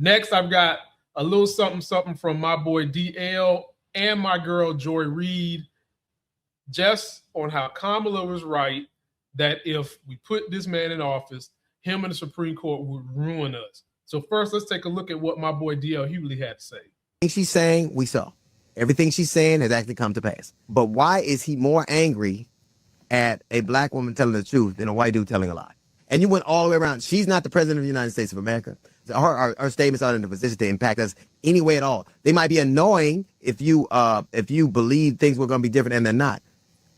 Next, I've got a little something from my boy DL and my girl Joy Reid, just on how Kamala was right, that if we put this man in office, him and the Supreme Court would ruin us. So first, let's take a look at what my boy DL Hughley had to say. She's saying, we saw. Everything she's saying has actually come to pass. But why is he more angry at a black woman telling the truth than a white dude telling a lie? And you went all the way around. She's not the president of the United States of America. Her statements aren't in a position to impact us any way at all. They might be annoying if you believe things were going to be different and they're not.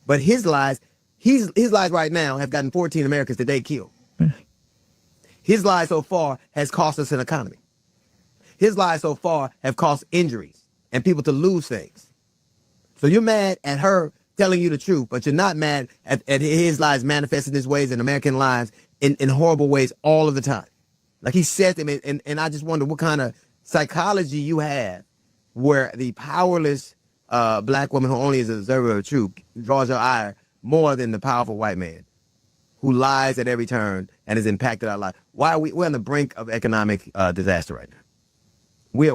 But his lies right now have gotten 14 Americans today killed. His lies so far has cost us an economy. His lies so far have caused injuries and people to lose things. So you're mad at her telling you the truth, but you're not mad at his lies manifesting his ways in American lives in horrible ways all of the time. Like he said them, and I just wonder what kind of psychology you have where the powerless black woman who only is an observer of the truth draws your ire more than the powerful white man who lies at every turn and has impacted our life. Why are we're on the brink of economic disaster right now?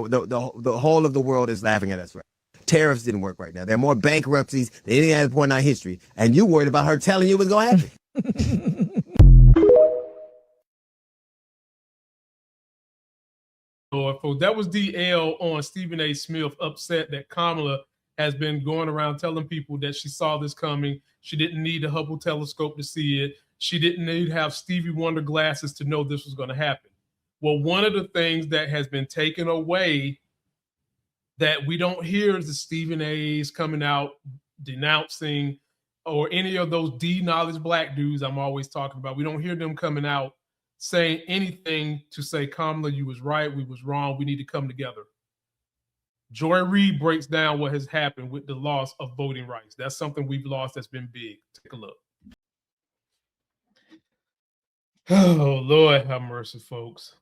The whole of the world is laughing at us right now. Tariffs didn't work right now. There are more bankruptcies than any other point in our history. And you worried about her telling you what's going to happen. That was DL on Stephen A. Smith, upset that Kamala has been going around telling people that she saw this coming. She didn't need the Hubble telescope to see it. She didn't need to have Stevie Wonder glasses to know this was going to happen. Well, one of the things that has been taken away that we don't hear is the Stephen A's coming out denouncing, or any of those de-knowledge black dudes I'm always talking about. We don't hear them coming out saying anything to say, Kamala, you was right, we was wrong, we need to come together. Joy Reid breaks down what has happened with the loss of voting rights. That's something we've lost that's been big. Take a look. Oh, Lord have mercy, folks.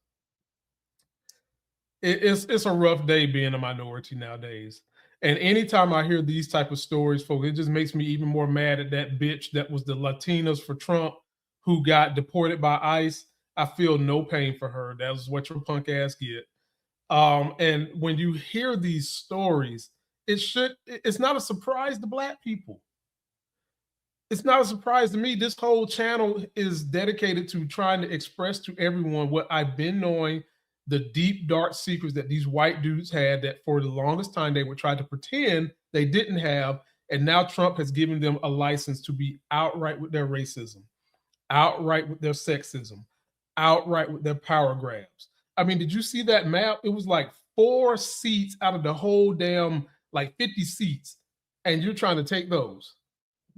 It's a rough day being a minority nowadays. And anytime I hear these type of stories, folks, it just makes me even more mad at that bitch that was the Latinas for Trump who got deported by ICE. I feel no pain for her. That was what your punk ass get. And when you hear these stories, it's not a surprise to black people. It's not a surprise to me. This whole channel is dedicated to trying to express to everyone what I've been knowing, the deep, dark secrets that these white dudes had that for the longest time they would try to pretend they didn't have. And now Trump has given them a license to be outright with their racism, outright with their sexism, outright with their power grabs. I mean, did you see that map? It was like 4 seats out of the whole damn, like 50 seats. And you're trying to take those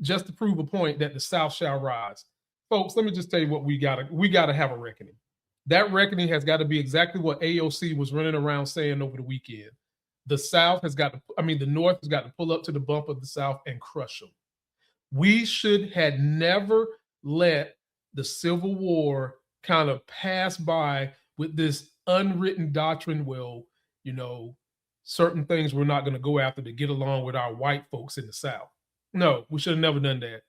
just to prove a point that the South shall rise. Folks, let me just tell you what we gotta have a reckoning. That reckoning has got to be exactly what AOC was running around saying over the weekend. The South has got to, the North has got to pull up to the bump of the South and crush them. We had never let the Civil War kind of pass by with this unwritten doctrine. Well, certain things we're not going to go after to get along with our white folks in the South. No, we should have never done that.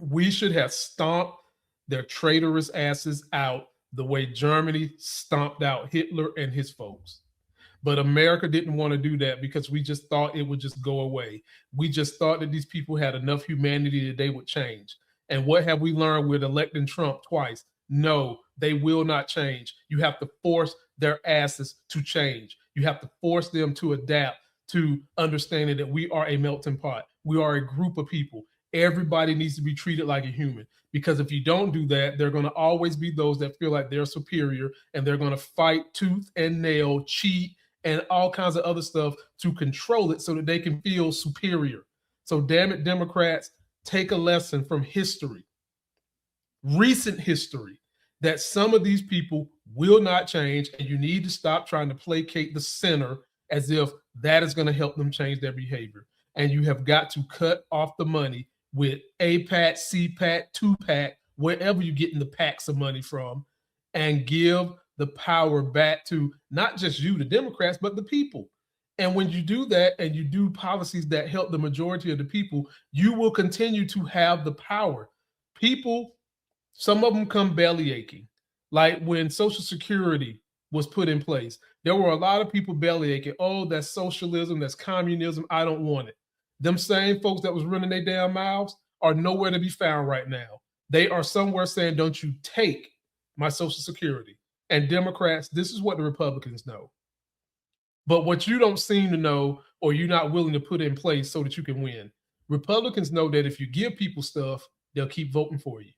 We should have stomped their traitorous asses out the way Germany stomped out Hitler and his folks. But America didn't want to do that because we just thought it would just go away. We just thought that these people had enough humanity that they would change. And what have we learned with electing Trump twice? No, they will not change. You have to force their asses to change. You have to force them to adapt to understanding that we are a melting pot. We are a group of people. Everybody needs to be treated like a human, because if you don't do that, there are going to always be those that feel like they're superior, and they're going to fight tooth and nail, cheat, and all kinds of other stuff to control it so that they can feel superior. So damn it, Democrats, take a lesson from history, recent history, that some of these people will not change, and you need to stop trying to placate the center as if that is going to help them change their behavior. And you have got to cut off the money with APAC, CPAC, 2PAC, wherever you're getting the packs of money from, and give the power back to not just you, the Democrats, but the people. And when you do that and you do policies that help the majority of the people, you will continue to have the power. People, some of them come belly aching. Like when Social Security was put in place. There were a lot of people belly aching. Oh, that's socialism, that's communism. I don't want it. Them same folks that was running their damn mouths are nowhere to be found right now. They are somewhere saying, don't you take my Social Security. And Democrats, this is what the Republicans know. But what you don't seem to know, or you're not willing to put in place so that you can win. Republicans know that if you give people stuff, they'll keep voting for you.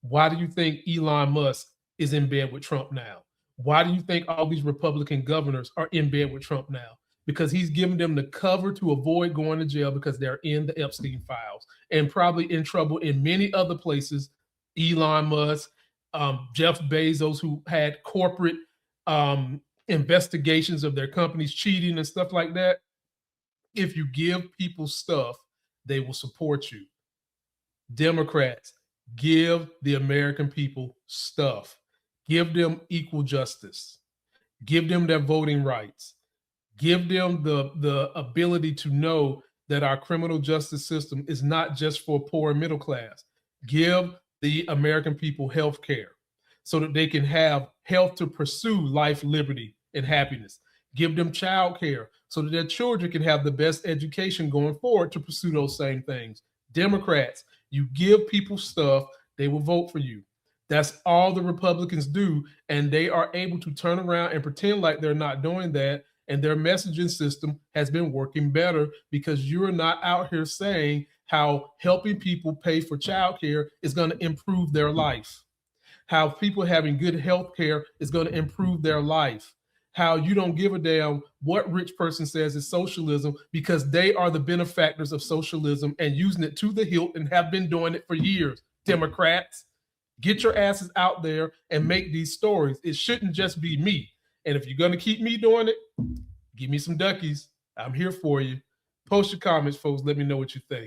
Why do you think Elon Musk is in bed with Trump now? Why do you think all these Republican governors are in bed with Trump now? Because he's giving them the cover to avoid going to jail because they're in the Epstein files and probably in trouble in many other places. Elon Musk, Jeff Bezos, who had corporate investigations of their companies cheating and stuff like that. If you give people stuff, they will support you. Democrats, give the American people stuff. Give them equal justice. Give them their voting rights. Give them the ability to know that our criminal justice system is not just for poor and middle class. Give the American people health care so that they can have health to pursue life, liberty, and happiness. Give them child care so that their children can have the best education going forward to pursue those same things. Democrats, you give people stuff, they will vote for you. That's all the Republicans do, and they are able to turn around and pretend like they're not doing that, and their messaging system has been working better because you're not out here saying how helping people pay for child care is going to improve their life, how people having good health care is going to improve their life, how you don't give a damn what rich person says is socialism because they are the benefactors of socialism and using it to the hilt and have been doing it for years. Democrats, get your asses out there and make these stories. It shouldn't just be me. And if you're going to keep me doing it, give me some duckies. I'm here for you. Post your comments, folks. Let me know what you think.